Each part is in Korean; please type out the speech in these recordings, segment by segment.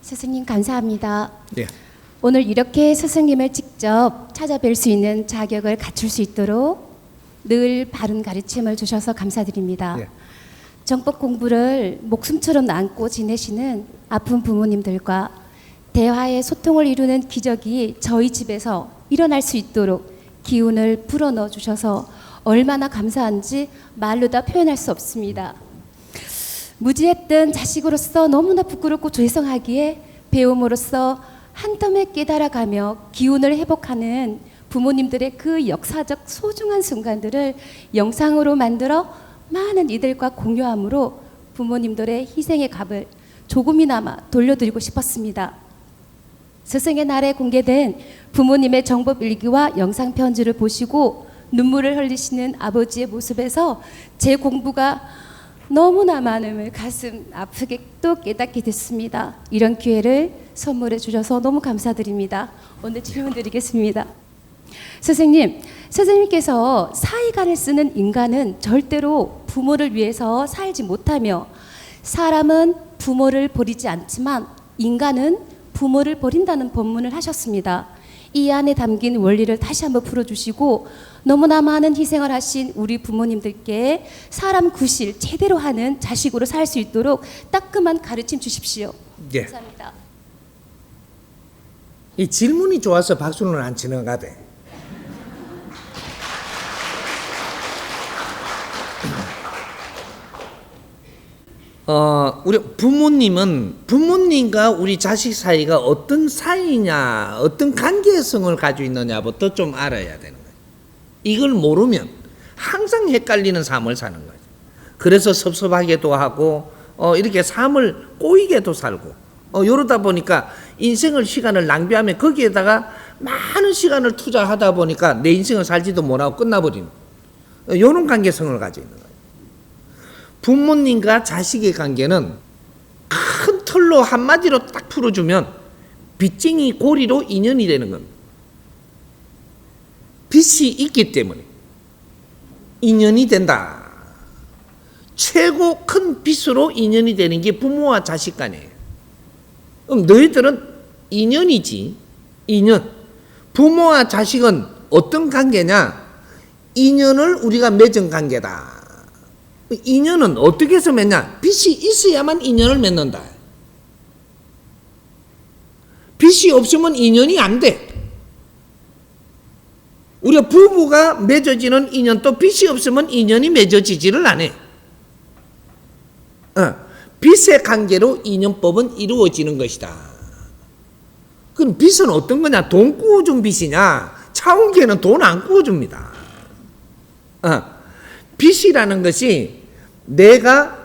스승님 감사합니다. 네. 오늘 이렇게 스승님을 직접 찾아뵐 수 있는 자격을 갖출 수 있도록 늘 바른 가르침을 주셔서 감사드립니다. 네. 정법 공부를 목숨처럼 안고 지내시는 아픈 부모님들과 대화의 소통을 이루는 기적이 저희 집에서 일어날 수 있도록 기운을 불어넣어 주셔서 얼마나 감사한지 말로 다 표현할 수 없습니다. 무지했던 자식으로서 너무나 부끄럽고 죄송하기에 배움으로써 한텀에 깨달아가며 기운을 회복하는 부모님들의 그 역사적 소중한 순간들을 영상으로 만들어 많은 이들과 공유함으로 부모님들의 희생의 값을 조금이나마 돌려드리고 싶었습니다. 스승의 날에 공개된 부모님의 정법 일기와 영상 편지를 보시고 눈물을 흘리시는 아버지의 모습에서 제 공부가 너무나 많음을 가슴 아프게 또 깨닫게 됐습니다. 이런 기회를 선물해 주셔서 너무 감사드립니다. 오늘 질문 드리겠습니다. 선생님, 선생님께서 사이간을 쓰는 인간은 절대로 부모를 위해서 살지 못하며 사람은 부모를 버리지 않지만 인간은 부모를 버린다는 법문을 하셨습니다. 이 안에 담긴 원리를 다시 한번 풀어주시고 너무나 많은 희생을 하신 우리 부모님들께 사람 구실 제대로 하는 자식으로 살 수 있도록 따끔한 가르침 주십시오. 예. 감사합니다. 이 질문이 좋아서 박수는 안 치는 가 돼. 우리 부모님과 우리 자식 사이가 어떤 사이냐, 어떤 관계성을 가지고 있느냐부터 좀 알아야 되는 거예요. 이걸 모르면 항상 헷갈리는 삶을 사는 거예요. 그래서 섭섭하게도 하고 이렇게 삶을 꼬이게도 살고 이러다 보니까 인생을 시간을 낭비하면 거기에다가 많은 시간을 투자하다 보니까 내 인생을 살지도 못하고 끝나버리는 이런 관계성을 가지고 있는 거예요. 부모님과 자식의 관계는 큰 틀로 한마디로 딱 풀어주면 빚쟁이 고리로 인연이 되는 겁니다. 빚이 있기 때문에 인연이 된다. 최고 큰 빚으로 인연이 되는 게 부모와 자식 간이에요. 그럼 너희들은 인연이지. 인연. 부모와 자식은 어떤 관계냐? 인연을 우리가 맺은 관계다. 인연은 어떻게 해서 맺냐? 빚이 있어야만 인연을 맺는다. 빚이 없으면 인연이 안 돼. 우리가 부부가 맺어지는 인연도 빚이 없으면 인연이 맺어지지를 않아. 빚의 관계로 인연법은 이루어지는 것이다. 그럼 빚은 어떤 거냐? 돈 구워준 빚이냐? 차원계는 돈 안 구워줍니다. 빚이라는 것이 내가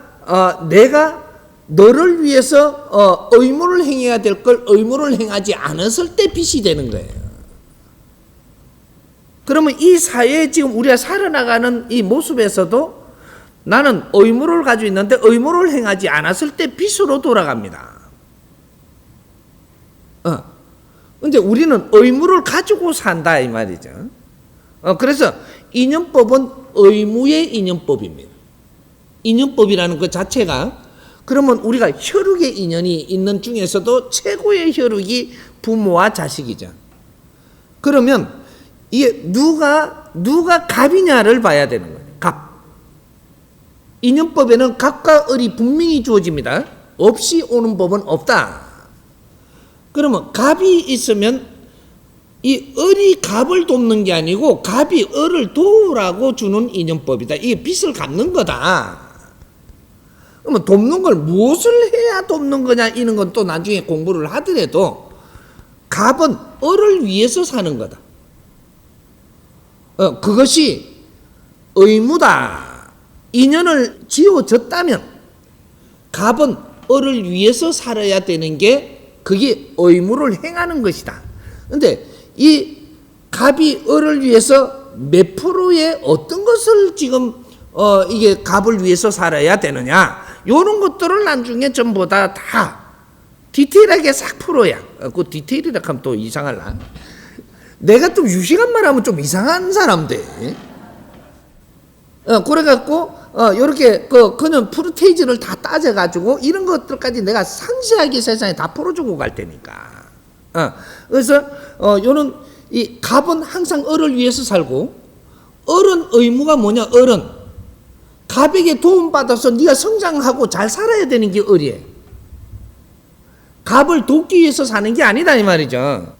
너를 위해서 의무를 행해야 될 걸 의무를 행하지 않았을 때 빚이 되는 거예요. 그러면 이 사회에 지금 우리가 살아나가는 이 모습에서도 나는 의무를 가지고 있는데 의무를 행하지 않았을 때 빚으로 돌아갑니다. 근데 우리는 의무를 가지고 산다 이 말이죠. 그래서 인연법은 의무의 인연법입니다. 인연법이라는 것 자체가 그러면 우리가 혈육의 인연이 있는 중에서도 최고의 혈육이 부모와 자식이죠. 그러면 이게 누가 갑이냐를 봐야 되는 거예요. 갑. 인연법에는 갑과 을이 분명히 주어집니다. 없이 오는 법은 없다. 그러면 갑이 있으면 이 을이 갑을 돕는 게 아니고 갑이 을을 도우라고 주는 인연법이다. 이게 빚을 갚는 거다. 그러면 돕는 걸 무엇을 해야 돕는 거냐 이런 건 또 나중에 공부를 하더라도 갑은 을을 위해서 사는 거다. 그것이 의무다. 인연을 지어졌다면 갑은 을을 위해서 살아야 되는 게 그게 의무를 행하는 것이다. 근데 이 갑이 을을 위해서 몇 프로의 어떤 것을 지금 이게 갑을 위해서 살아야 되느냐 이런 것들을 나중에 전부 다 디테일하게 싹 풀어야 그 디테일이라 하면 또 이상할라. 내가 좀 유식한 말 하면 좀 이상한 사람 돼. 그래갖고 요렇게 그는 프로테이지를 다 따져가지고 이런 것들까지 내가 상세하게 세상에 다 풀어주고 갈 테니까. 그래서 요는 이 갑은 항상 을을 위해서 살고, 을은 의무가 뭐냐? 을은 갑에게 도움받아서 네가 성장하고 잘 살아야 되는 게 을이에요. 갑을 돕기 위해서 사는 게 아니다 이 말이죠.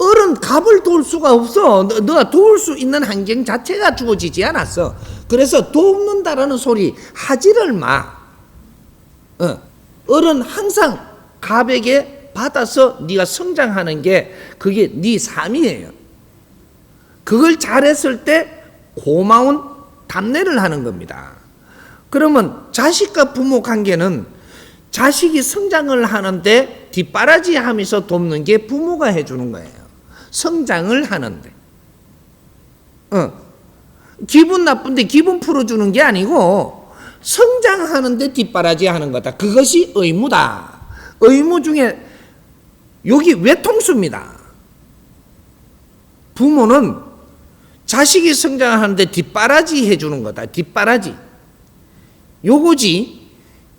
을은 갑을 도울 수가 없어. 너가 도울 수 있는 환경 자체가 주어지지 않았어. 그래서 돕는다라는 소리 하지를 마. 을은 항상 갑에게 받아서 네가 성장하는 게 그게 네 삶이에요. 그걸 잘했을 때 고마운 답례를 하는 겁니다. 그러면 자식과 부모 관계는 자식이 성장을 하는데 뒷바라지 하면서 돕는 게 부모가 해주는 거예요. 성장을 하는데. 기분 나쁜데 기분 풀어주는 게 아니고 성장하는데 뒷바라지 하는 거다. 그것이 의무다. 의무 중에 여기 외통수입니다. 부모는 자식이 성장하는데 뒷바라지 해주는 거다. 뒷바라지. 요거지.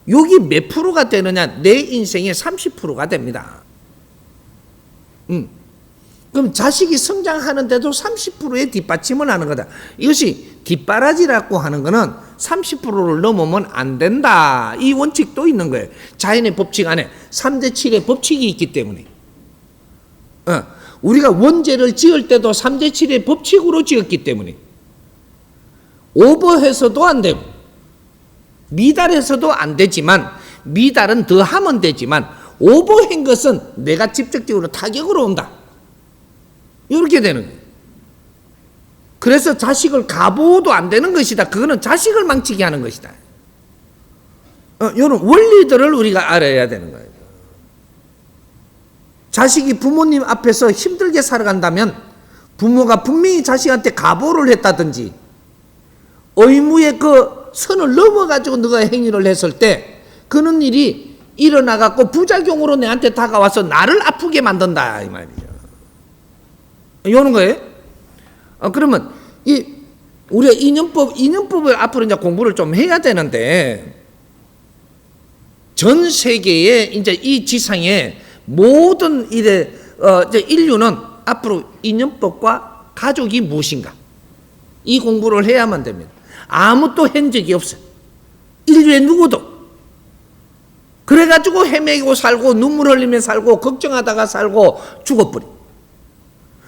여기 몇 프로가 되느냐? 내 인생의 30%가 됩니다. 그럼 자식이 성장하는데도 30%의 뒷받침을 하는 거다. 이것이 뒷바라지라고 하는 거는 30%를 넘으면 안 된다. 이 원칙도 있는 거예요. 자연의 법칙 안에 3대 7의 법칙이 있기 때문에. 우리가 원죄를 지을 때도 3대 7의 법칙으로 지었기 때문에 오버해서도 안 되고 미달해서도 안 되지만, 미달은 더 하면 되지만 오버한 것은 내가 직접적으로 타격으로 온다. 이렇게 되는 거예요. 그래서 자식을 가보도 안 되는 것이다. 그거는 자식을 망치게 하는 것이다. 이런 원리들을 우리가 알아야 되는 거예요. 자식이 부모님 앞에서 힘들게 살아간다면 부모가 분명히 자식한테 가보를 했다든지 의무의 그 선을 넘어가지고 너가 행위를 했을 때 그런 일이 일어나갖고 부작용으로 내한테 다가와서 나를 아프게 만든다 이 말이죠. 이러는 거예요. 그러면 우리가 인연법을 앞으로 이제 공부를 좀 해야 되는데, 전 세계에 이제 이 지상에 모든 이제 인류는 앞으로 인연법과 가족이 무엇인가 이 공부를 해야만 됩니다. 아무도 한 적이 없어요. 인류의 누구도. 그래가지고 헤매고 살고 눈물 흘리며 살고 걱정하다가 살고 죽어버려.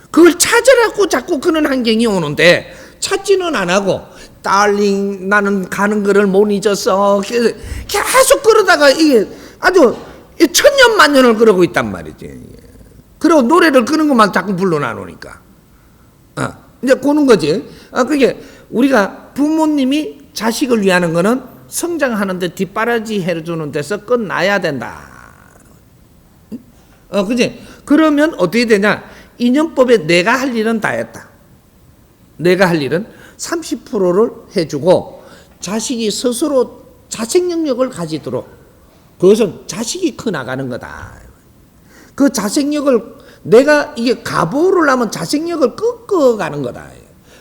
그걸 찾으라고 자꾸 그런 환경이 오는데 찾지는 안 하고, 달링 나는 가는 거를 못 잊었어. 계속 그러다가 이게 아주 천년만년을 그러고 있단 말이지. 그리고 노래를 그런 것만 자꾸 불러놔놓으니까. 이제 그런 거지. 그게 우리가 부모님이 자식을 위하는 거는 성장하는데 뒷바라지 해주는 데서 끝나야 된다. 그지? 그러면 어떻게 되냐? 인연법에 내가 할 일은 다 했다. 내가 할 일은 30%를 해주고 자식이 스스로 자책 능력을 가지도록, 그것은 자식이 커나가는 거다. 그 자생력을 내가 이게 가보를 하면 자생력을 꺾어가는 거다.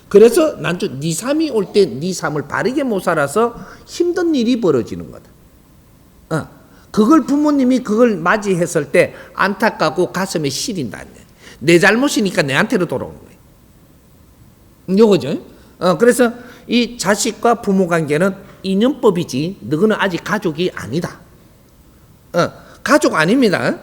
그래서 난주 네 삶이 올 때 네 삶을 바르게 못 살아서 힘든 일이 벌어지는 거다. 그걸 부모님이 그걸 맞이했을 때 안타깝고 가슴에 시린다. 내 잘못이니까 내한테로 돌아오는 거예요. 요거죠. 그래서 이 자식과 부모 관계는 인연법이지 너는 아직 가족이 아니다. 가족 아닙니다.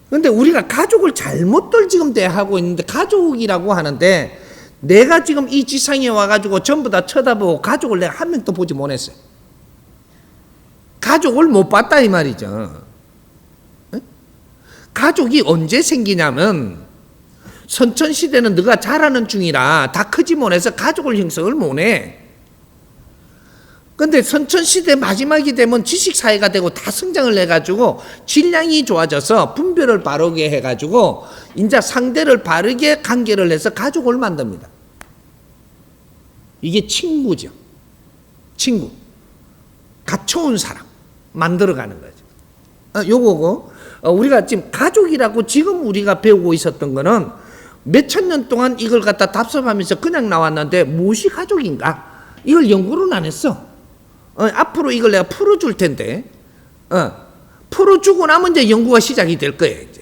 그런데 우리가 가족을 잘못들 지금 대하고 있는데, 가족이라고 하는데 내가 지금 이 지상에 와가지고 전부 다 쳐다보고 가족을 내가 한 명도 보지 못했어요. 가족을 못 봤다 이 말이죠. 가족이 언제 생기냐면 선천시대는 너가 자라는 중이라 다 크지 못해서 가족을 형성을 못해. 근데 선천시대 마지막이 되면 지식사회가 되고 다 성장을 해가지고 질량이 좋아져서 분별을 바르게 해가지고 이제 상대를 바르게 관계를 해서 가족을 만듭니다. 이게 친구죠. 친구. 갖춰온 사람 만들어가는 거죠. 요거고, 우리가 지금 가족이라고 지금 우리가 배우고 있었던 거는 몇천 년 동안 이걸 갖다 답습하면서 그냥 나왔는데 무엇이 가족인가? 이걸 연구를 안 했어. 앞으로 이걸 내가 풀어줄 텐데, 풀어주고 나면 이제 연구가 시작이 될 거예요. 이제.